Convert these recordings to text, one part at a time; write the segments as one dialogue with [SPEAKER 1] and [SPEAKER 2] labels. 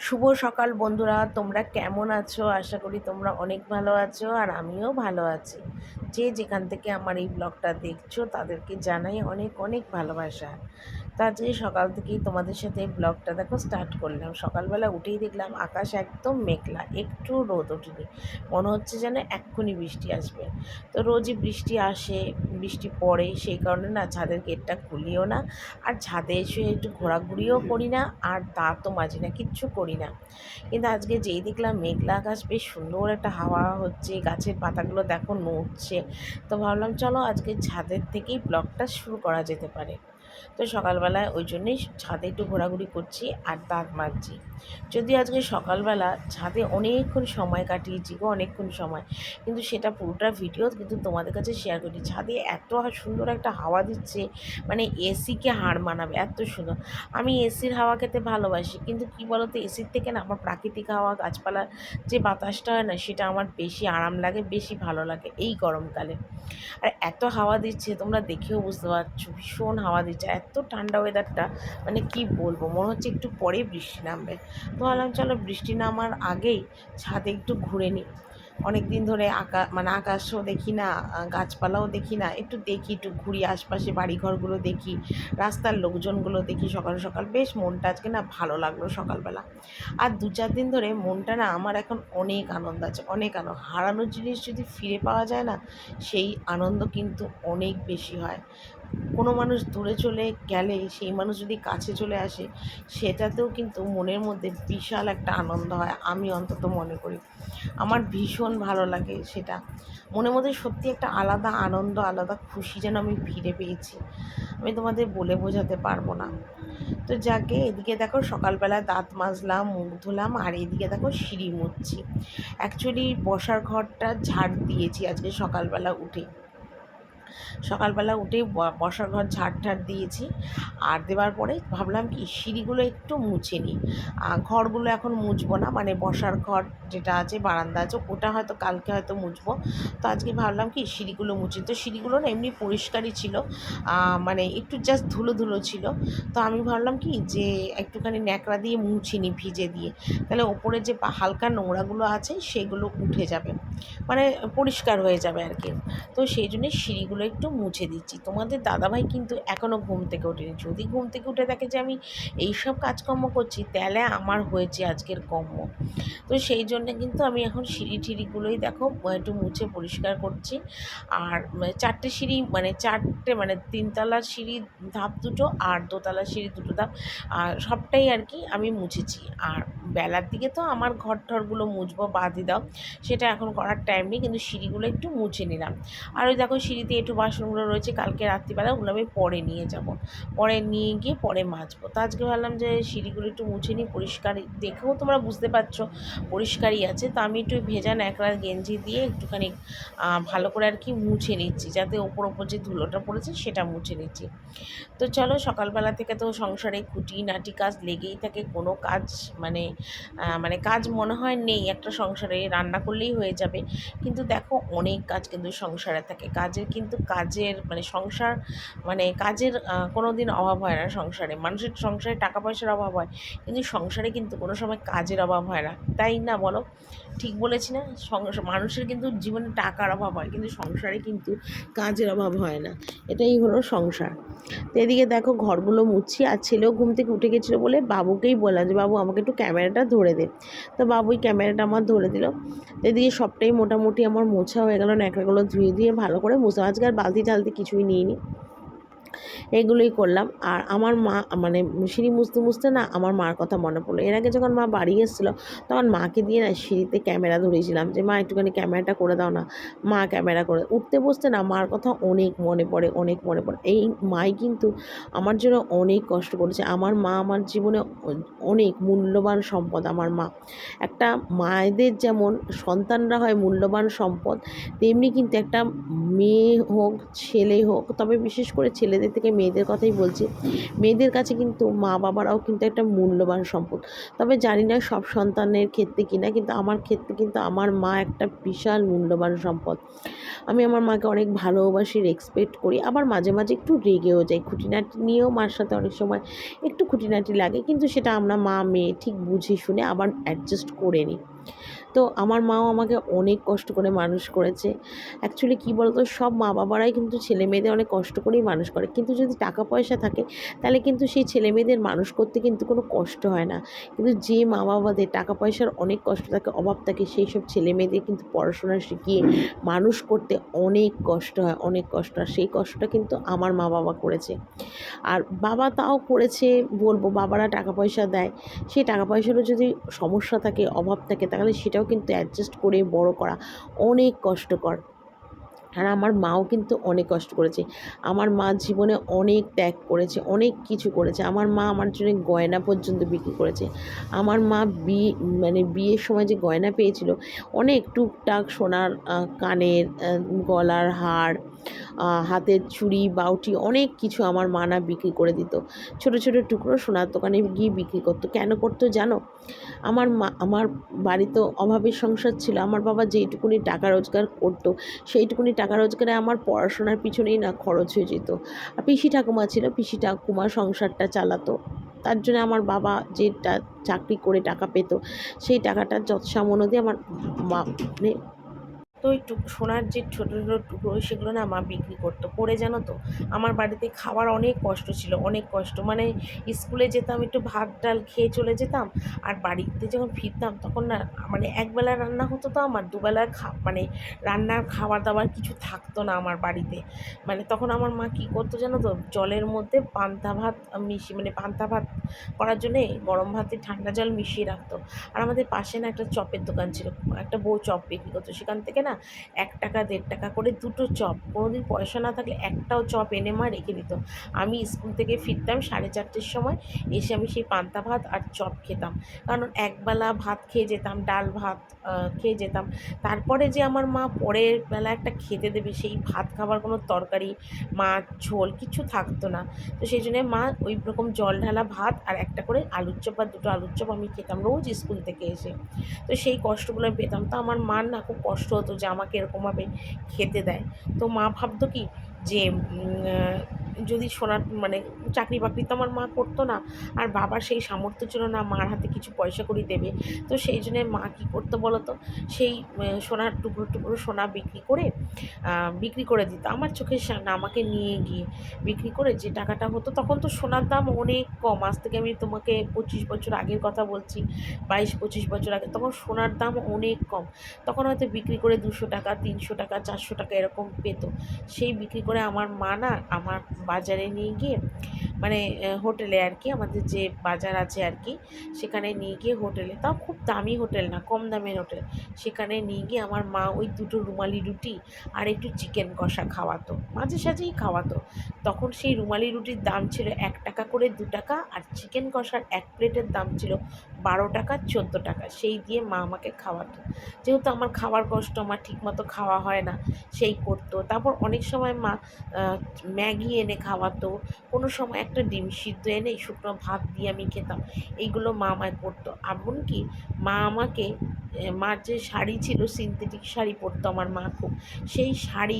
[SPEAKER 1] শুভ সকাল বন্ধুরা, তোমরা কেমন আছো? আশা করি তোমরা অনেক ভালো আছো আর আমিও ভালো আছি। যে যেখান থেকে আমার এই ব্লগটা দেখছো তাদেরকে জানাই অনেক অনেক ভালোবাসা। তো আজকে সকাল থেকেই তোমাদের সাথে ব্লগটা দেখো স্টার্ট করলাম। সকালবেলা উঠেই দেখলাম আকাশ একদম মেঘলা, একটু রোদ ওঠেনি। মনে হচ্ছে যেন এক্ষুনি বৃষ্টি আসবে। তো রোজই বৃষ্টি আসে, বৃষ্টি পড়ে, সেই কারণে না ছাদের গেটটা খুলিও না, আর ছাদে এসে একটু ঘোরাঘুরিও করি না, আর দাঁতও মাজি না, কিচ্ছু করি না। কিন্তু আজকে যেই দেখলাম মেঘলা আকাশ, বেশ সুন্দর একটা হাওয়া হচ্ছে, গাছের পাতাগুলো দেখো নড়ছে। তো ভাবলাম চলো আজকে ছাদের থেকেই ব্লগটা শুরু করা যেতে পারে। তো সকালবেলায় ওই জন্যেই ছাদে একটু ঘোরাঘুরি করছি আর দাঁত মাজছি। যদিও আজকে সকালবেলা ছাদে অনেকক্ষণ সময় কাটিয়েছি গো, অনেকক্ষণ সময়, কিন্তু সেটা পুরোটা ভিডিও কিন্তু তোমাদের কাছে শেয়ার করি। ছাদে এত সুন্দর একটা হাওয়া দিচ্ছে, মানে এসিকে হার মানাবে এত সুন্দর। আমি এসির হাওয়া খেতে ভালোবাসি, কিন্তু কি বলো তো, এসির থেকে না আমার প্রাকৃতিক হাওয়া, গাছপালার যে বাতাসটা হয় না, সেটা আমার বেশি আরাম লাগে, বেশি ভালো লাগে এই গরমকালে। আর এত হাওয়া দিচ্ছে, তোমরা দেখেও বুঝতে পারছো, ভীষণ হাওয়া দিচ্ছে, এত ঠান্ডা ওয়েদারটা, মানে কি বলবো, মনে হচ্ছে একটু পরে বৃষ্টি নামবে। তো ভাবলাম চলো বৃষ্টি নামার আগেই ছাদে একটু ঘুরে নিই। অনেক দিন ধরে আকাশও দেখি না, গাছপালাও দেখি না, একটু দেখি, একটু ঘুরি, আশপাশে বাড়িঘরগুলো দেখি, রাস্তার লোকজনগুলো দেখি। সকাল সকাল বেশ মনটা আজকে না ভালো লাগলো সকালবেলা। আর ২-৪ দিন ধরে মনটা না আমার এখন অনেক আনন্দ আছে, অনেক আনন্দ। হারানো জিনিস যদি ফিরে পাওয়া যায় না, সেই আনন্দ কিন্তু অনেক বেশি হয়। কোনো মানুষ দূরে চলে গেলে সেই মানুষ যদি কাছে চলে আসে, সেটাতেও কিন্তু মনের মধ্যে বিশাল একটা আনন্দ হয়, আমি অন্তত মনে করি। আমার ভীষণ ভালো লাগে সেটা। মনের মধ্যে সত্যি একটা আলাদা আনন্দ, আলাদা খুশি যেন আমি ফিরে পেয়েছি। আমি তোমাদের বলে বোঝাতে পারবো না। তো যাকে, এদিকে দেখো সকালবেলা দাঁত মাজলাম, মুখ ধুলাম, আর এদিকে দেখো সিঁড়ি মুছছি। অ্যাকচুয়ালি বসার ঘরটা ঝাড় দিয়েছি আজকে সকালবেলা উঠে। সকালবেলা উঠেই বসার ঘর ঝাড় ঠাড় দিয়েছি। আর দেওয়ার পরে ভাবলাম কি সিঁড়িগুলো একটু মুছে নিই। ঘরগুলো এখন মুছবো না, মানে বসার ঘর যেটা আছে, বারান্দা আছে, ওটা হয়তো কালকে হয়তো মুছবো। তো আজকে ভাবলাম কি সিঁড়িগুলো মুছি। তো সিঁড়িগুলো না এমনি পরিষ্কারই ছিল, মানে একটু জাস্ট ধুলো ধুলো ছিল। তো আমি ভাবলাম কি যে একটুখানি ন্যাকড়া দিয়ে মুছে নিই, ভিজে দিয়ে, তাহলে ওপরে যে হালকা নোংরাগুলো আছে সেগুলো উঠে যাবে, মানে পরিষ্কার হয়ে যাবে আর কি। তো সেই জন্যে সিঁড়িগুলো একটু মুছে দিচ্ছি। তোমাদের দাদাভাই কিন্তু এখনও ঘুম থেকে ওঠেনি। যদি ঘুম থেকে উঠে দেখে যে আমি এইসব কাজকর্ম করছি, তাহলে আমার হয়েছে আজকের কর্ম। তো সেই জন্যে কিন্তু আমি এখন সিঁড়ি টিড়িগুলোই দেখো একটু মুছে পরিষ্কার করছি। আর ৪টে সিঁড়ি, মানে ৪টে, মানে ৩ তলার সিঁড়ি ধাপ দুটো, আর দোতলার সিঁড়ি দুটো ধাপ, আর সবটাই আর কি আমি মুছেছি। আর বেলার দিকে তো আমার ঘর ঠরগুলো মুছবো, বাদি দাও, সেটা এখন করার টাইম নেই, কিন্তু সিঁড়িগুলো একটু মুছে নিলাম। আর ওই দেখো সিঁড়িতে একটু বাসনগুলো রয়েছে, কালকে রাত্রিবেলা ওগুলো আমি পরে নিয়ে যাব, পরে নিয়ে গিয়ে পরে মাজবো। তো আজকে ভাবলাম যে সিঁড়িগুলো একটু মুছে নিই, পরিষ্কার দেখেও তোমরা বুঝতে পারছো পরিষ্কারই আছে। তো আমি একটু ভেজা ন্যাকড়ার গেঞ্জি দিয়ে একটুখানি ভালো করে আর কি মুছে নিচ্ছি, যাতে ওপর ওপর যে ধুলোটা পড়েছে সেটা মুছে নিচ্ছি। তো চলো, সকালবেলা থেকে তো সংসারে খুঁটিনাটি কাজ লেগেই থাকে। কোনো কাজ মানে কাজ মনে হয় নেই একটা সংসারে, রান্না করলেই হয়ে যাবে, কিন্তু দেখো অনেক কাজ কিন্তু সংসারে থাকে। কাজের কিন্তু কাজের মানে সংসার, মানে কাজের কোনো দিন অভাব হয় না সংসারে। মানুষের সংসারে টাকা পয়সার অভাব হয়, কিন্তু সংসারে কিন্তু কোনো সময় কাজের অভাব হয় না, তাই না বলো? ঠিক বলেছি না? মানুষের কিন্তু জীবনে টাকার অভাব হয়, কিন্তু সংসারে কিন্তু কাজের অভাব হয় না। এটাই হলো সংসার। তো এদিকে দেখো ঘরগুলো মুছছি, আর ছেলেও ঘুম থেকে উঠে গেছিলো বলে বাবুকেই বললাম যে বাবু আমাকে একটু ক্যামেরাটা ধরে দে। তো বাবুই ক্যামেরাটা আমার ধরে দিল। তো এদিকে সবটাই মোটামুটি আমার মোছা হয়ে গেল, ন্যাকড়াগুলো ধুয়ে দিয়ে ভালো করে মুছলাম। আজকে আর বালতি টালতি কিছুই নিইনি, এগুলোই করলাম। আর আমার মা, মানে সিঁড়ি মুছতে মুছতে না আমার মার কথা মনে পড়লো। এর আগে যখন মা বাড়ি এসেছিলো, তখন মাকে দিয়ে না সিঁড়িতে ক্যামেরা ধরিয়েছিলাম যে মা একটুখানি ক্যামেরাটা করে দাও না। মা ক্যামেরা করে উঠতে বসতে না মার কথা অনেক মনে পড়ে, অনেক মনে পড়ে। এই মাই কিন্তু আমার জন্য অনেক কষ্ট করেছে। আমার মা আমার জীবনে অনেক মূল্যবান সম্পদ। আমার মা, একটা মায়েদের যেমন সন্তানরা হয় মূল্যবান সম্পদ, তেমনি কিন্তু একটা মেয়ে হোক ছেলে হোক, তবে বিশেষ করে ছেলেদের ছেলে থেকে মেয়েদের কথাই বলছি, মেয়েদের কাছে কিন্তু মা বাবারাও কিন্তু একটা মূল্যবান সম্পদ। তবে জানি না সব সন্তানের ক্ষেত্রে কিনা, কিন্তু আমার ক্ষেত্রে কিন্তু আমার মা একটা বিশাল মূল্যবান সম্পদ। আমি আমার মাকে অনেক ভালোবাসি, রেসপেক্ট করি, আবার মাঝে মাঝে একটু রেগেও যাই। খুঁটিনাটি নিয়েও মার সাথে অনেক সময় একটু খুঁটিনাটি লাগে, কিন্তু সেটা আমরা মা মেয়ে ঠিক বুঝে শুনে আবার অ্যাডজাস্ট করে নিই। তো আমার মাও আমাকে অনেক কষ্ট করে মানুষ করেছে। অ্যাকচুয়ালি কী বলতো, সব মা-বাবারাই কিন্তু ছেলে-মেয়েদের অনেক কষ্ট করেই মানুষ করে। কিন্তু যদি টাকা পয়সা থাকে, তাহলে কিন্তু সেই ছেলে-মেয়েদের মানুষ করতে কিন্তু কোনো কষ্ট হয় না। কিন্তু যে মা-বাবাদের টাকা পয়সার অনেক কষ্ট থাকে, অভাব থাকে, সেই সব ছেলে-মেয়েদের কিন্তু পড়াশোনা শিখিয়ে মানুষ করতে অনেক কষ্ট হয়, অনেক কষ্ট। আর সেই কষ্টটা কিন্তু আমার মা-বাবা করেছে। আর বাবা তাও করেছে বলবো, বাবারা টাকা পয়সা দেয়। সেই টাকা পয়সারও যদি সমস্যা থাকে, অভাব থাকে, তাহলে সেটাও কিন্তু অ্যাডজাস্ট করে বড় করা অনেক কষ্টকর। আর আমার মাও কিন্তু অনেক কষ্ট করেছে। আমার মা জীবনে অনেক ত্যাগ করেছে, অনেক কিছু করেছে। আমার মা আমার জন্য গয়না পর্যন্ত বিক্রি করেছে। আমার মা বিয়ের সময় যে গয়না পেয়েছিল, অনেক টুকটাক সোনার কানের, গলার হার, হাতের চুড়ি, বাউটি, অনেক কিছু আমার মা না বিক্রি করে দিত। ছোট, ছোট টুকরো সোনার দোকানে গিয়ে বিক্রি করত। কেন করত জানো? আমার বাড়িতে অভাবের সংসার ছিল। আমার বাবা যেইটুকুনি টাকা রোজগার করত, সেইটুকুনি টাকা রোজগারে আমার পড়াশোনার পিছনেই না খরচ হয়ে যেত। আর পিসি ঠাকুমা ছিল, পিসি ঠাকুমা সংসারটা চালাতো। তার জন্য আমার বাবা যে চাকরি করে টাকা পেত, সেই টাকাটা যৎসামান্য দিয়ে আমার মা মানে তো ওই সোনার যে ছোটো ছোটো টুকরো, সেগুলো না মা বিক্রি করতো করে, জানো তো। আমার বাড়িতে খাওয়ার অনেক কষ্ট ছিল, অনেক কষ্ট, মানে স্কুলে যেতাম, একটু ভাত ডাল খেয়ে চলে যেতাম, আর বাড়িতে যখন ফিরতাম তখন না, মানে একবেলা রান্না হতো, তো আমার দুবেলার মানে রান্নার খাবার দাবার কিছু থাকতো না আমার বাড়িতে। মানে তখন আমার মা কী করতো জানো তো, জলের মধ্যে পান্তা ভাত মিশিয়ে, মানে পান্তা ভাত করার জন্যে গরম ভাতে ঠান্ডা জল মিশিয়ে রাখতো। আর আমাদের পাশে না একটা চপের দোকান ছিল, একটা বউ চপ বিক্রি করতো, সেখান থেকে না ১ টাকা ১.৫ টাকা করে দুটো চপ, কোনোদিন পয়সা না থাকলে একটাও চপ এনে মা রেখে দিত। আমি স্কুল থেকে ফিরতাম 4:30টার সময়, এসে আমি সেই পান্তা ভাত আর চপ খেতাম। কারণ একবেলা ভাত খেয়ে যেতাম, ডাল ভাত খেয়ে যেতাম। তারপরে যে আমার মা পরের বেলা একটা খেতে দেবে, সেই ভাত খাবার কোনো তরকারি, মাছ, ঝোল কিছু থাকতো না। তো সেই জন্যে মা ওই রকম জল ঢালা ভাত আর একটা করে আলুর চপ বা দুটো আলুর চপ আমি খেতাম রোজ স্কুল থেকে এসে। তো সেই কষ্টগুলো আমি পেতাম। তো আমার মার না খুব কষ্ট হতো যে আমাকে এরকমভাবে খেতে দেয়। তো মা ভাবতো কি যে যদি সোনার মানে চাকরি বাকরি তো আমার মা করতো না, আর বাবার সেই সামর্থ্য ছিল না মার হাতে কিছু পয়সা কড়ি দেবে। তো সেই জন্যে মা কী করতো বলো তো, সেই সোনার টুকরো টুকরো সোনা বিক্রি করে দিত আমার চোখের সামনে, আমাকে নিয়ে গিয়ে বিক্রি করে যে টাকাটা হতো। তখন তো সোনার দাম অনেক কম, আজ থেকে আমি তোমাকে 25 বছর আগের কথা বলছি, 22-25 বছর আগে। তখন সোনার দাম অনেক কম। তখন হয়তো বিক্রি করে 200 টাকা, 300 টাকা, 400 টাকা এরকম পেত। সেই বিক্রি করে আমার মা না আমার বাজারে নিয়ে গিয়ে, মানে হোটেলে আর কি, আমাদের যে বাজার আছে আর কি, সেখানে নিয়ে গিয়ে হোটেলে, তাও খুব দামি হোটেল না, কম দামের হোটেল, সেখানে নিয়ে গিয়ে আমার মা ওই দুটো রুমালি রুটি আর একটু চিকেন কষা খাওয়াতো, মাঝে সাঝেই খাওয়াতো। তখন সেই রুমালি রুটির দাম ছিল 1 টাকা করে, 2 টাকা, আর চিকেন কষার 1 প্লেটের দাম ছিল 12 টাকা, 14 টাকা। সেই দিয়ে মা আমাকে খাওয়াতো। যেহেতু আমার খাওয়ার কষ্ট, আমার ঠিকমতো খাওয়া হয় না, সেই করতো। তারপর অনেক সময় মা ম্যাগি এনে খাওয়াতো, কোনো সময় একটা ডিম সিদ্ধ এনে শুকনো ভাত দিয়ে আমি খেতাম। এইগুলো মা আমায় করতো। এমনকি মা আমাকে মার যে শাড়ি ছিল, সিনথেটিক শাড়ি পরতো আমার মা খুব, সেই শাড়ি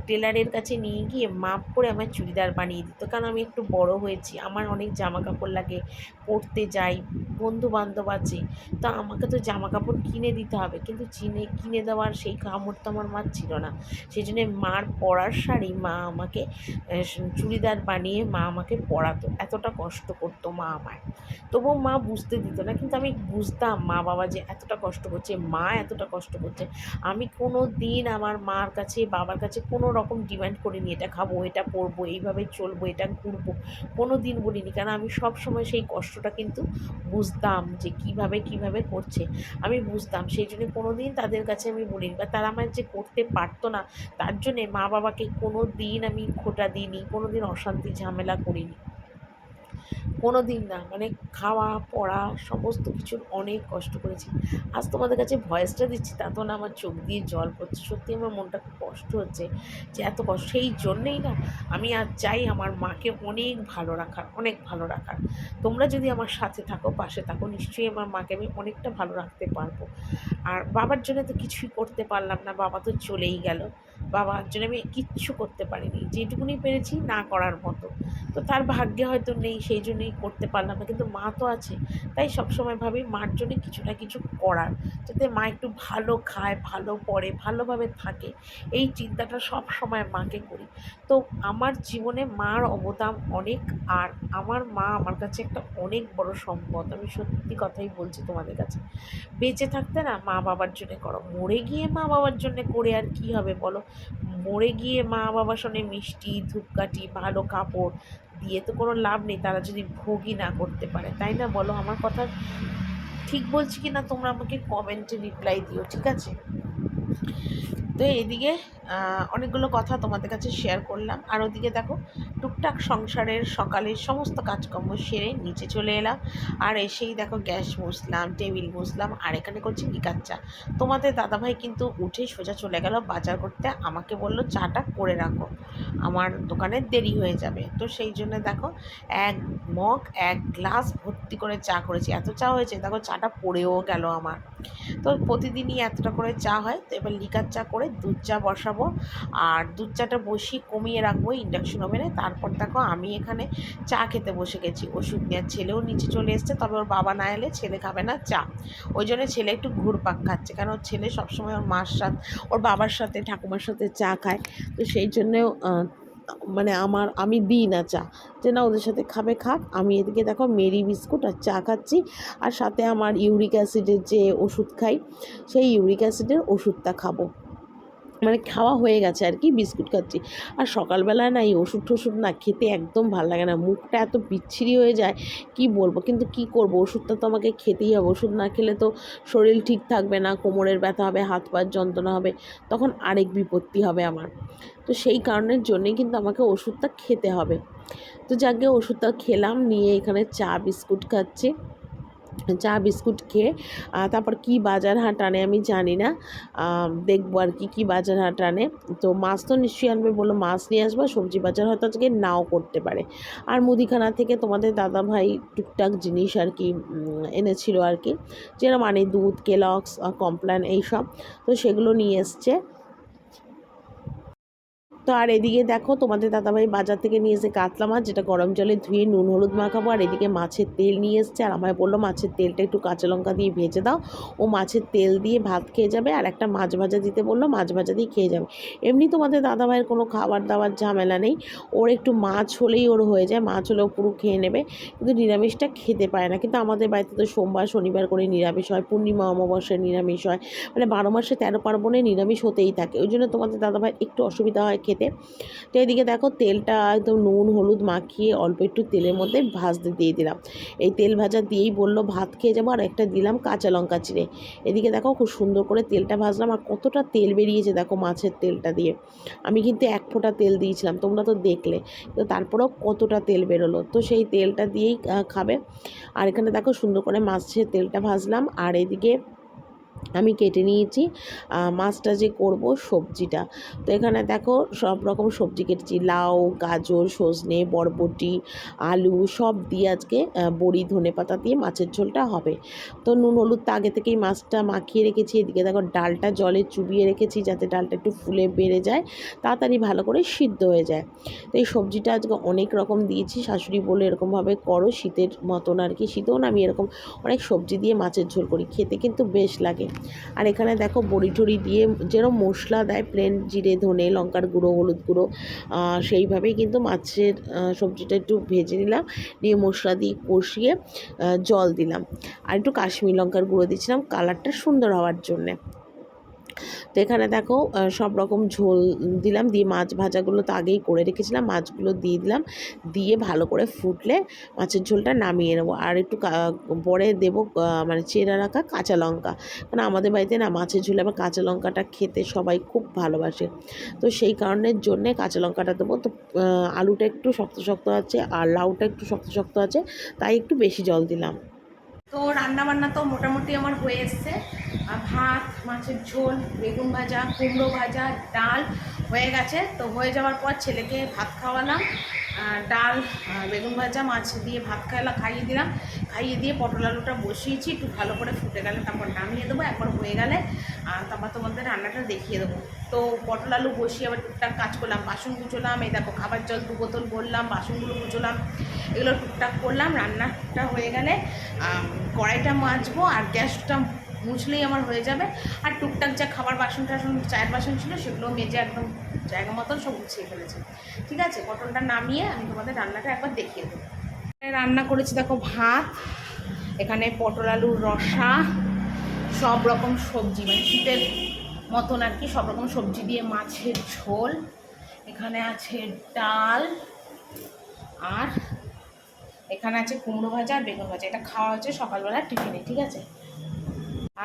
[SPEAKER 1] টেলারের কাছে নিয়ে গিয়ে মাপ করে আমায় চুড়িদার বানিয়ে দিত। কারণ আমি একটু বড় হয়েছি, আমার অনেক জামা কাপড় লাগে, পরতে যাই, বন্ধু-বান্ধব আছে, তো আমাকে তো জামা কাপড় কিনে দিতে হবে, কিন্তু কিনে দেওয়ার সেই সামর্থ্য আমার মার ছিল না। সেই জন্যে মার পরার শাড়ি মা আমাকে চুড়িদার বানিয়ে মা আমাকে পরাতো। এতটা কষ্ট করতো মা আমায়। তবুও মা বুঝতে দিত না, কিন্তু আমি বুঝতাম মা বাবা যে এতটা কষ্ট করছে, মা এতটা কষ্ট করছে। আমি কোনো দিন আমার মার কাছে, বাবার কাছে কোনো রকম ডিমান্ড করিনি, এটা খাবো, এটা পরবো, এইভাবে চলবো, এটা ঘুরবো, কোনো দিন বলিনি। কারণ আমি সবসময় সেই কষ্টটা কিন্তু বুঝতাম যে কীভাবে করছে। আমি বুঝতাম, সেই জন্য কোনো দিন তাদের কাছে আমি বলিনি, বা তারা আমায় যে করতে পারতো না, তার জন্যে মা বাবাকে কোনো দিন আমি খোঁটা দিইনি, কোনো দিন অশান্তি ঝামেলা করিনি। কোনো দিন না, মানে খাওয়া পড়া সমস্ত কিছুর অনেক কষ্ট করেছি। আজ তোমাদের কাছে ভয়েসটা দিচ্ছি তাতেও না আমার চোখ দিয়ে জল পড়ছে। সত্যি আমার মনটা খুব কষ্ট হচ্ছে যে এত কষ্ট, সেই জন্যেই না আমি আজ চাই আমার মাকে অনেক ভালো রাখার, অনেক ভালো রাখার। তোমরা যদি আমার সাথে থাকো, পাশে থাকো, নিশ্চয়ই আমার মাকে আমি অনেকটা ভালো রাখতে পারবো। আর বাবার জন্য তো কিছুই করতে পারলাম না, বাবা তো চলেই গেল। বাবার জন্য আমি কিচ্ছু করতে পারিনি, যেটুকুনি পেরেছি না করার মতো। তো তার ভাগ্যে হয়তো নেই, সেই জন্যই করতে পারলাম না, কিন্তু মা তো আছে। তাই সবসময় ভাবি মার জন্য কিছু না কিছু করার, যাতে মা একটু ভালো খায়, ভালো পড়ে, ভালোভাবে থাকে। এই চিন্তাটা সব সময় মাকে করি। তো আমার জীবনে মার অবদান অনেক। আর আমার মা আমার কাছে একটা অনেক বড় সম্পদ, আমি সত্যি কথাই বলছি তোমাদের কাছে। বেঁচে থাকতে না মা বাবার জন্যে করো, মরে গিয়ে মা বাবার জন্যে করে আর কি হবে বলো? মরে গিয়ে মা বাবার সঙ্গে মিষ্টি, ধূপকাঠি, ভালো কাপড় দিয়ে তো কোনো লাভ নেই, তারা যদি ভোগই না করতে পারে, তাই না বলো? আমার কথা ঠিক বলছি কি না তোমরা আমাকে কমেন্টে রিপ্লাই দিও, ঠিক আছে? তো এদিকে অনেকগুলো কথা তোমাদের কাছে শেয়ার করলাম, আর ওদিকে দেখো টুকটাক সংসারের সকালের সমস্ত কাজকর্ম সেরে নিচে চলে এলাম। আর এসেই দেখো গ্যাস মুছলাম, টেবিল মুছলাম, আর এখানে করছি লিকার চা। তোমাদের দাদাভাই কিন্তু উঠে সোজা চলে গেল বাজার করতে, আমাকে বলল চাটা করে রাখো, আমার দোকানে দেরি হয়ে যাবে। তো সেই জন্য দেখো এক মগ, এক গ্লাস ভর্তি করে চা করেছি। এত চা হয়েছে দেখো, চাটা পড়েও গেল আমার। তো প্রতিদিনই এতটা করে চা হয়, তো এবার লিকার চা করে দুধ চা বসাবো। আর দুধ চাটা বসিয়ে কমিয়ে রাখবো ইন্ডাকশন ওভেনে। তারপর দেখো আমি এখানে চা খেতে বসে গেছি, ওষুধ নেওয়ার ছেলেও নিচে চলে এসছে, তবে ওর বাবা না এলে ছেলে খাবে না চা। ওই জন্য ছেলে একটু ঘুরপাক খাচ্ছে, কারণ ওর ছেলে সবসময় ওর মার সাথে, ওর বাবার সাথে, ঠাকুমার সাথে চা খায়। তো সেই জন্যেও মানে আমি দিই না চা, যে না ওদের সাথে খাবে খাক। আমি এদিকে দেখো মেরি বিস্কুট আর চা খাচ্ছি, আর সাথে আমার ইউরিক অ্যাসিডের যে ওষুধ খাই, সেই ইউরিক অ্যাসিডের ওষুধটা খাবো, মানে খাওয়া হয়ে গেছে আর কি, বিস্কুট খাচ্ছি। আর সকালবেলা না এই ওষুধ টষুধ না খেতে একদম ভালো লাগে না, মুখটা এত বিচ্ছিরি হয়ে যায় কি বলবো। কিন্তু কি করব, ওষুধটা তো আমাকে খেতেই হবে, ওষুধ না খেলে তো শরীর ঠিক থাকবে না, কোমরের ব্যথা হবে, হাত পায়ের যন্ত্রণা হবে, তখন আরেক বিপত্তি হবে আমার। তো সেই কারণের জন্যেই কিন্তু আমাকে ওষুধটা খেতে হবে। তো যাকে ওষুধটা খেলাম, নিয়ে এখানে চা বিস্কুট খাচ্ছি। চা বিস্কুট খেয়ে তারপর কি বাজার হাট আনে আমি জানি না, দেখবো আর কি বাজার হাট আনে। তো মাছ তো নিশ্চয়ই আনবে, বললো মাছ নিয়ে আসবো, সবজি বাজার হয়তো আজকে নাও করতে পারে। আর মুদিখানা থেকে তোমাদের দাদাভাই টুকটাক জিনিস আর কি এনেছিল আর কি, যেরকম মানে দুধ, কেলগস, কমপ্ল্যান এইসব, তো সেগুলো নিয়ে এসছে। তো আর এদিকে দেখো তোমাদের দাদাভাই বাজার থেকে নিয়ে এসে কাতলা মাছ, যেটা গরম জলে ধুয়ে নুন হলুদ মাখাবো। আর এদিকে মাছের তেল নিয়ে এসছে, আর আমায় বললো মাছের তেলটা একটু কাঁচা লঙ্কা দিয়ে ভেজে দাও, ও মাছের তেল দিয়ে ভাত খেয়ে যাবে। আর একটা মাছ ভাজা দিতে বললো, মাছ ভাজা দিয়ে খেয়ে যাবে। এমনি তোমাদের দাদাভাইয়ের কোনো খাবার দাবার ঝামেলা নেই, ওর একটু মাছ হলেই ওর হয়ে যায়, মাছ হলেও পুরো খেয়ে নেবে, কিন্তু নিরামিষটা খেতে পারে না। কিন্তু আমাদের বাড়িতে তো সোমবার শনিবার করে নিরামিষ হয়, পূর্ণিমা অমাবস্যায় নিরামিষ হয়, মানে 12 মাসে 13 পার্বণে নিরামিষ হতেই থাকে। ওই জন্য তোমাদের দাদাভাইয়ের একটু অসুবিধা হয় খেতে। তো এদিকে দেখো তেলটা একদম নুন হলুদ মাখিয়ে অল্প একটু তেলের মধ্যে ভাজতে দিয়ে দিলাম। এই তেল ভাজা দিয়েই বললো ভাত খেয়ে যাবো, আর একটা দিলাম কাঁচা লঙ্কা চিড়ে। এদিকে দেখো খুব সুন্দর করে তেলটা ভাজলাম, আর কতটা তেল বেরিয়েছে দেখো মাছের তেলটা দিয়ে। আমি কিন্তু এক ফোঁটা তেল দিয়েছিলাম, তোমরা তো দেখলে, তো তারপরেও কতটা তেল বেরোলো। তো সেই তেলটা দিয়েই খাবে। আর এখানে দেখো সুন্দর করে মাছের তেলটা ভাজলাম, আর এদিকে আমি কেটে নিয়েছি মাছটা যে করব সবজিটা। তো এখানে দেখো সব রকম সবজি কেটেছি, লাউ, গাজর, সজনে, বরবটি, আলু সব দিয়ে আজকে বড়ি ধনেপাতা দিয়ে মাছের ঝোলটা হবে। তো নুন হলুদটা আগে থেকেই মাছটা মাখিয়ে রেখেছি। এদিকে দেখো ডালটা জলে চুবিয়ে রেখেছি, যাতে ডালটা একটু ফুলে বেড়ে যায়, তাড়াতাড়ি ভালো করে সিদ্ধ হয়ে যায়। তো এই সবজিটা আজকে অনেক রকম দিয়েছি, শাশুড়ি বলে এরকমভাবে করো শীতের মতন আর কি, শীতেও না আমি এরকম অনেক সবজি দিয়ে মাছের ঝোল করি, খেতে কিন্তু বেশ লাগে। আর এখানে দেখো বড়ি টড়ি দিয়ে যেরকম মশলা দেয়, প্লেন জিরে ধনে লঙ্কার গুঁড়ো হলুদ গুঁড়ো, সেইভাবেই কিন্তু মাছের সবজিটা একটু ভেজে নিলাম, নিয়ে মশলা দিয়ে কষিয়ে জল দিলাম, আর একটু কাশ্মীরি লঙ্কার গুঁড়ো দিয়েছিলাম কালারটা সুন্দর হওয়ার জন্যে। তো এখানে দেখো সব রকম ঝোল দিলাম, দিয়ে মাছ ভাজাগুলো তো আগেই করে রেখেছিলাম, মাছগুলো দিয়ে দিলাম, দিয়ে ভালো করে ফুটলে মাছের ঝোলটা নামিয়ে নেবো। আর একটু পরে দেবো মানে চেরা রাখা কাঁচা লঙ্কা, কারণ আমাদের বাড়িতে না মাছের ঝোলে আবার কাঁচা লঙ্কাটা খেতে সবাই খুব ভালোবাসে, তো সেই কারণের জন্যে কাঁচা লঙ্কাটা দেবো। তো আলুটা একটু শক্ত শক্ত আছে আর লাউটা একটু শক্ত শক্ত আছে, তাই একটু বেশি জল দিলাম। তো রান্নাবান্না তো মোটামুটি আমার হয়ে এসছে, ভাত, মাছের ঝোল, বেগুন ভাজা, কুমড়ো ভাজা, ডাল হয়ে গেছে। তো হয়ে যাওয়ার পর ছেলেকে ভাত খাওয়ালাম, ডাল, বেগুন ভাজা, মাছ দিয়ে ভাত খাইয়ে দিলাম, খাইয়ে দিয়ে পটল আলুটা বসিয়েছি, একটু ভালো করে ফুটে গেলে তারপর নামিয়ে দেবো, একবার হয়ে গেলে তারপর তোমাদের রান্নাটা দেখিয়ে দেবো। তো পটল আলু বসিয়ে আবার টুকটাক কাজ করলাম, বাসন গুছোলাম, এই দেখো খাবার জল 2 বোতল ভরলাম, বাসনগুলো গুছোলাম, এগুলো টুকটাক করলাম। রান্নাটা হয়ে গেলে কড়াইটা মাজবো আর গ্যাসটা মুছলেই আমার হয়ে যাবে। আর টুকটাক যা খাবার বাসন টাসন, চায়ের বাসন ছিল সেগুলো মেজে একদম জায়গা মতন সব গুছিয়ে ফেলেছি। ঠিক আছে, পটলটা নামিয়ে আমি তোমাদের রান্নাটা একবার দেখিয়ে দেবো। রান্না করেছি দেখো ভাত, এখানে পটল আলুর রসা, সব রকম সবজি মানে শীতের মতন আর কি, সব রকম সবজি দিয়ে মাছের ঝোল, এখানে আছে ডাল, আর এখানে আছে কুমড়ো ভাজা আর বেগুন ভাজা। এটা খাওয়া হচ্ছে সকালবেলা টিফিনে। ঠিক আছে,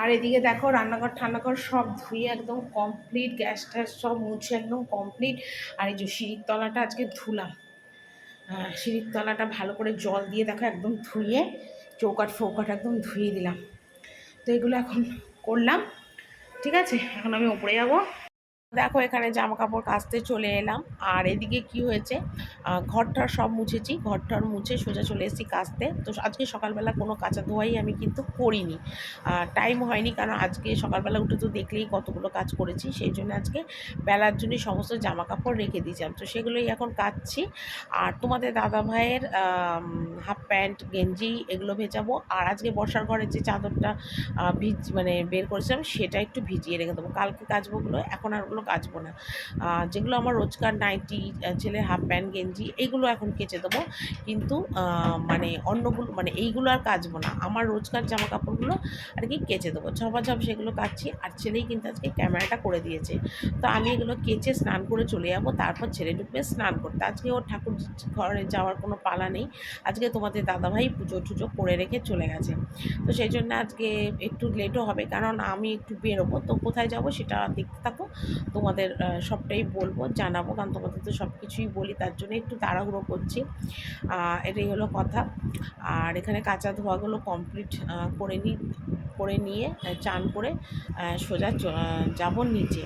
[SPEAKER 1] আর এদিকে দেখো রান্নাঘর ঠান্নাঘর সব ধুয়ে একদম কমপ্লিট, গ্যাস ট্যাস সব মুছে একদম কমপ্লিট। আর এই যে সিঁড়ির তলাটা আজকে ধুলাম, সিঁড়ির তলাটা ভালো করে জল দিয়ে দেখো একদম ধুয়ে, চৌকাঠ ফৌকাঠ একদম ধুয়ে দিলাম। তো এগুলো এখন করলাম। ঠিক আছে, এখন আমি উপরে যাবো। দেখো এখানে জামা কাপড় কাচতে চলে এলাম, আর এদিকে কি হয়েছে, ঘরটার সব মুছেছি, ঘরটার মুছে সোজা চলে এসেছি কাচতে। তো আজকে সকালবেলা কোনো কাচা ধোয়াই আমি কিন্তু করিনি, টাইম হয়নি, কারণ আজকে সকালবেলা উঠে তো দেখলেই কতগুলো কাজ করেছি, সেই জন্য আজকে বেলার জন্য সমস্ত জামা কাপড় রেখে দিয়েছিলাম, তো সেগুলোই এখন কাচছি। আর তোমাদের দাদা ভাইয়ের হাফ প্যান্ট গেঞ্জি এগুলো ভেজাবো, আর আজকে বর্ষার ঘরের যে চাদরটা মানে বের করেছিলাম সেটা একটু ভিজিয়ে রেখে দেবো, কালকে কাচবোগুলো, এখন আর ওগুলো কাচবো না। যেগুলো আমার রোজকার নাইটি, ছেলের হাফ প্যান্ট গেঞ্জি এইগুলো এখন কেচে দেবো, কিন্তু মানে অন্যগুলো মানে এইগুলো আর কাচবো না, আমার রোজকার জামা কাপড়গুলো আর কি কেচে দেবো, ঝপাঝপ সেগুলো কাচছি। আর ছেলেই কিন্তু আজকে ক্যামেরাটা করে দিয়েছে, তো আমি এগুলো কেচে স্নান করে চলে যাবো, তারপর ছেলে ঢুকবে স্নান করতে। আজকে ওর ঠাকুর ঘরে যাওয়ার কোনো পালা নেই, আজকে তোমাদের দাদাভাই পুজো টুজো করে রেখে চলে গেছে, তো সেই জন্য আজকে একটু লেটও হবে, কারণ আমি একটু বেরোবো, তো কোথায় যাব সেটা দেখতে থাকো, তোমাদের সবটাই বলবো, জানাবো, কারণ তোমাদের তো সব কিছুই বলি, তার জন্য একটু তাড়াহুড়ো করছি, এটাই হলো কথা। আর এখানে কাঁচা ধোয়াগুলো কমপ্লিট করে নিয়ে চান করে সোজা যাব নিচে।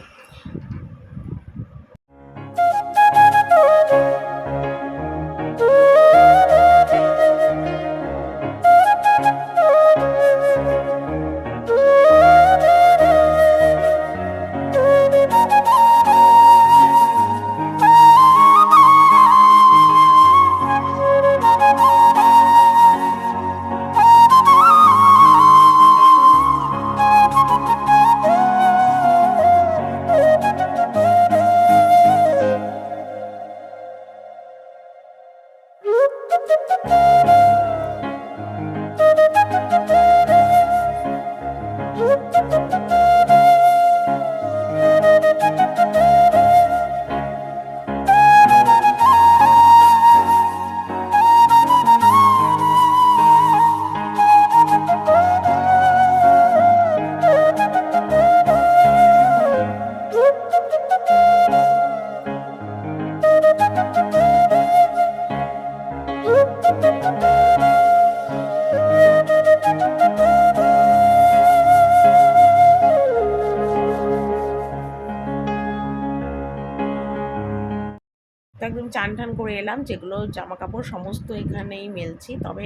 [SPEAKER 1] একদম চান টান করে এলাম, যেগুলো জামা কাপড় সমস্ত এখানেই মেলছি, তবে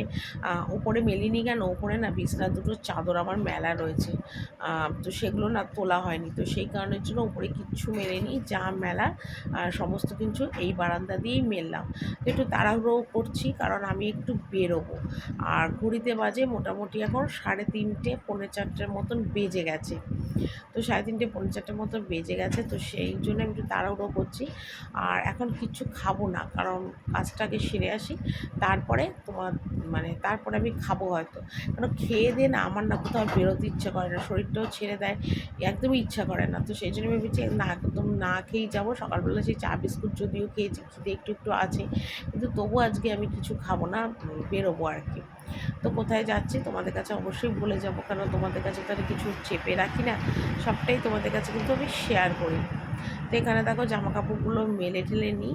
[SPEAKER 1] উপরে মেলিনি কেন, উপরে না বিছানা দুটো চাদর আমার মেলা রয়েছে, তো সেগুলো না তোলা হয়নি, তো সেই কারণের জন্য উপরে কিচ্ছু মেলেনি, যা মেলার সমস্ত কিছু এই বারান্দা দিয়েই মেললাম। তো একটু তাড়াহুড়ো করছি, কারণ আমি একটু বেরোবো, আর ঘড়িতে বাজে মোটামুটি এখন 3:30 পৌনে 4টের মতন বেজে গেছে। তো 3:30 পৌনে 4টের মতো বেজে গেছে, তো সেই জন্য আমি একটু তাড়াহুড়ো করছি। আর এখন কিচ্ছু খাবো না, কারণ কাজটাকে সেরে আসি, তারপরে তারপরে আমি খাবো হয়তো। কারণ খেয়ে দিয়ে না আমার না কোথাও বেরোতে ইচ্ছা করে না, শরীরটাও ছেড়ে দেয়, একদমই ইচ্ছা করে না। তো সেই জন্য ভেবেছি না, একদম না খেয়েই যাবো। সকালবেলা সেই চা বিস্কুট যদিও খেয়েছি, খিদে একটু একটু আছে, কিন্তু তবুও আজকে আমি কিছু খাবো না, বেরোবো আর কি। তো কোথায় যাচ্ছি তোমাদের কাছে অবশ্যই বলে যাবো, কারণ তোমাদের কাছে তো আর কিছু চেপে রাখি না, সবটাই তোমাদের কাছে কিন্তু আমি শেয়ার করি। তো এখানে দেখো জামা কাপড়গুলো মেলে ঠেলে নিই।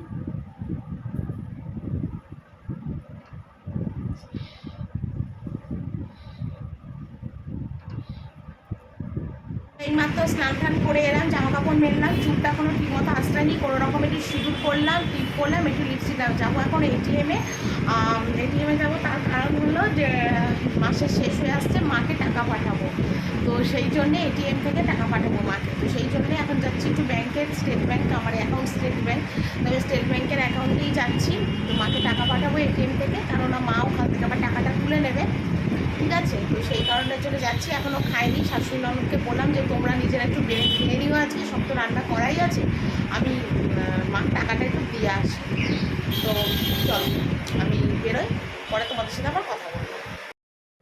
[SPEAKER 1] এইমাত্র স্নান টান করে এলাম, জামা কাপড় মেললাম, চুলটা কোনো ঠিকমতো আসলানি, কোনো রকম একটু সিঁদুর করলাম, টিপ করলাম, একটু লিপস্টিক যাবো এখন এটিএমে। এটিএমে যাবো, তার কারণ হলো যে মাসের শেষ হয়ে আসছে, মাকে টাকা পাঠাবো। তো সেই জন্যে এটিএম থেকে টাকা পাঠাবো মাকে, তো সেই জন্যে এখন যাচ্ছি একটু ব্যাংকের, স্টেট ব্যাংক, আমার অ্যাকাউন্ট স্টেট ব্যাংক, তবে স্টেট ব্যাংকের অ্যাকাউন্টেই যাচ্ছি। তো মাকে টাকা পাঠাবো এটিএম থেকে, কেননা মা ওখান থেকে আবার টাকাটা তুলে নেবে, ঠিক আছে? তো সেই কারণের জন্য যাচ্ছি, এখনও খাইনি। শাশুড়ি ননদকে বললাম যে তোমরা নিজেরা একটু বেড়ে খেয়ে নিও, আজকে সব তো রান্না করাই আছে, আমি মার টাকাটা একটু দিয়ে আসি। তো চলো আমি বেরোই, পরে তোমাদের সাথে আবার কথা বলবো।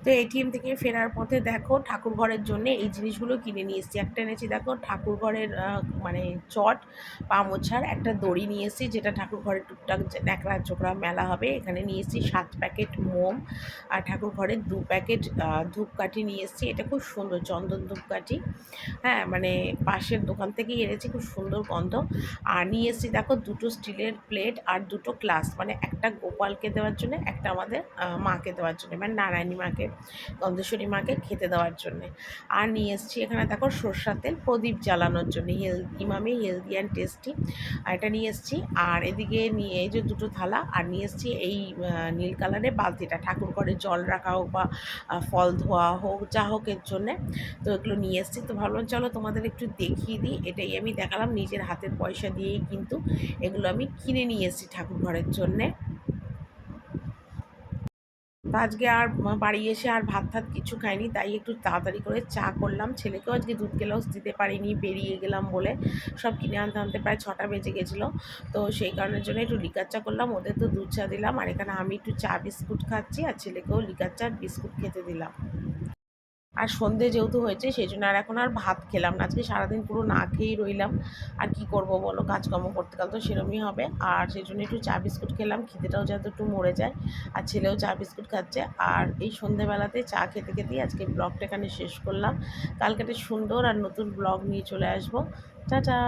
[SPEAKER 1] তো এটিএম থেকে ফেরার পথে দেখো ঠাকুর ঘরের জন্য এই জিনিসগুলো কিনে নিয়ে এসেছি। একটা এনেছি দেখো ঠাকুর ঘরের মানে চট, পা মোছার একটা দড়ি নিয়ে এসেছি, যেটা ঠাকুর ঘরের টুকটাক ন্যাকড়া চোকড়া মেলা হবে। এখানে নিয়ে এসেছি 7 প্যাকেট মোম, আর ঠাকুর ঘরের 2 প্যাকেট ধূপকাঠি নিয়ে এসেছি। এটা খুব সুন্দর চন্দন ধূপকাঠি, হ্যাঁ, মানে পাশের দোকান থেকেই এনেছি, খুব সুন্দর গন্ধ। আর নিয়ে এসেছি দেখো 2টো স্টিলের প্লেট আর 2টো গ্লাস, মানে একটা গোপালকে দেওয়ার জন্য, একটা আমাদের মাকে দেওয়ার জন্য, মানে নারায়ণী মাকে, গন্ধেশ্বরী মাকে খেতে দেওয়ার জন্যে। আর নিয়ে এসেছি এখানে দেখো সরষার তেল, প্রদীপ জ্বালানোর জন্য, ইমামি হেলদি অ্যান্ড টেস্টি, আর এটা নিয়ে এসেছি। আর এদিকে নিয়ে এই যে 2টো থালা, আর নিয়ে এসেছি এই নীল কালারের বালতিটা, ঠাকুর ঘরে জল রাখা হোক বা ফল ধোয়া হোক, যা হোক এর জন্যে। তো এগুলো নিয়ে এসেছি, তো ভাবলাম চলো তোমাদের একটু দেখিয়ে দিই। এটাই আমি দেখালাম, নিজের হাতের পয়সা দিয়েই কিন্তু এগুলো আমি কিনে নিয়ে এসেছি ঠাকুর ঘরের জন্যে। তো আজকে আর বাড়ি এসে আর ভাত টাত কিছু খাইনি, তাই একটু তাড়াতাড়ি করে চা করলাম। ছেলেকেও আজকে দুধ গ্লাস দিতে পারিনি, বেরিয়ে গেলাম বলে, সব কিনে আনতে আনতে প্রায় 6টা বেজে গেছিলো। তো সেই কারণের জন্য একটু লিকার চা করলাম, ওদের তো দুধ চা দিলাম, আর এখানে আমি একটু চা বিস্কুট খাচ্ছি, আর ছেলেকেও লিকার চা বিস্কুট খেতে দিলাম। আর সন্ধে যেহেতু হয়েছে সেই জন্য আর এখন আর ভাত খেলাম না, আজকে সারাদিন পুরো না খেয়েই রইলাম। আর কি করব বলো, কাজকর্ম করতে গেলে তো সেরমই হবে। আর সেই জন্য একটু চা বিস্কুট খেলাম, খিদেটাও যাতে একটু মরে যায়। আর ছেলেও চা বিস্কুট খাচ্ছে। আর এই সন্ধেবেলাতে চা খেতে খেতেই আজকে ব্লগটা এখানে শেষ করলাম। কালকে একটা সুন্দর আর নতুন ব্লগ নিয়ে চলে আসবো। টাটা।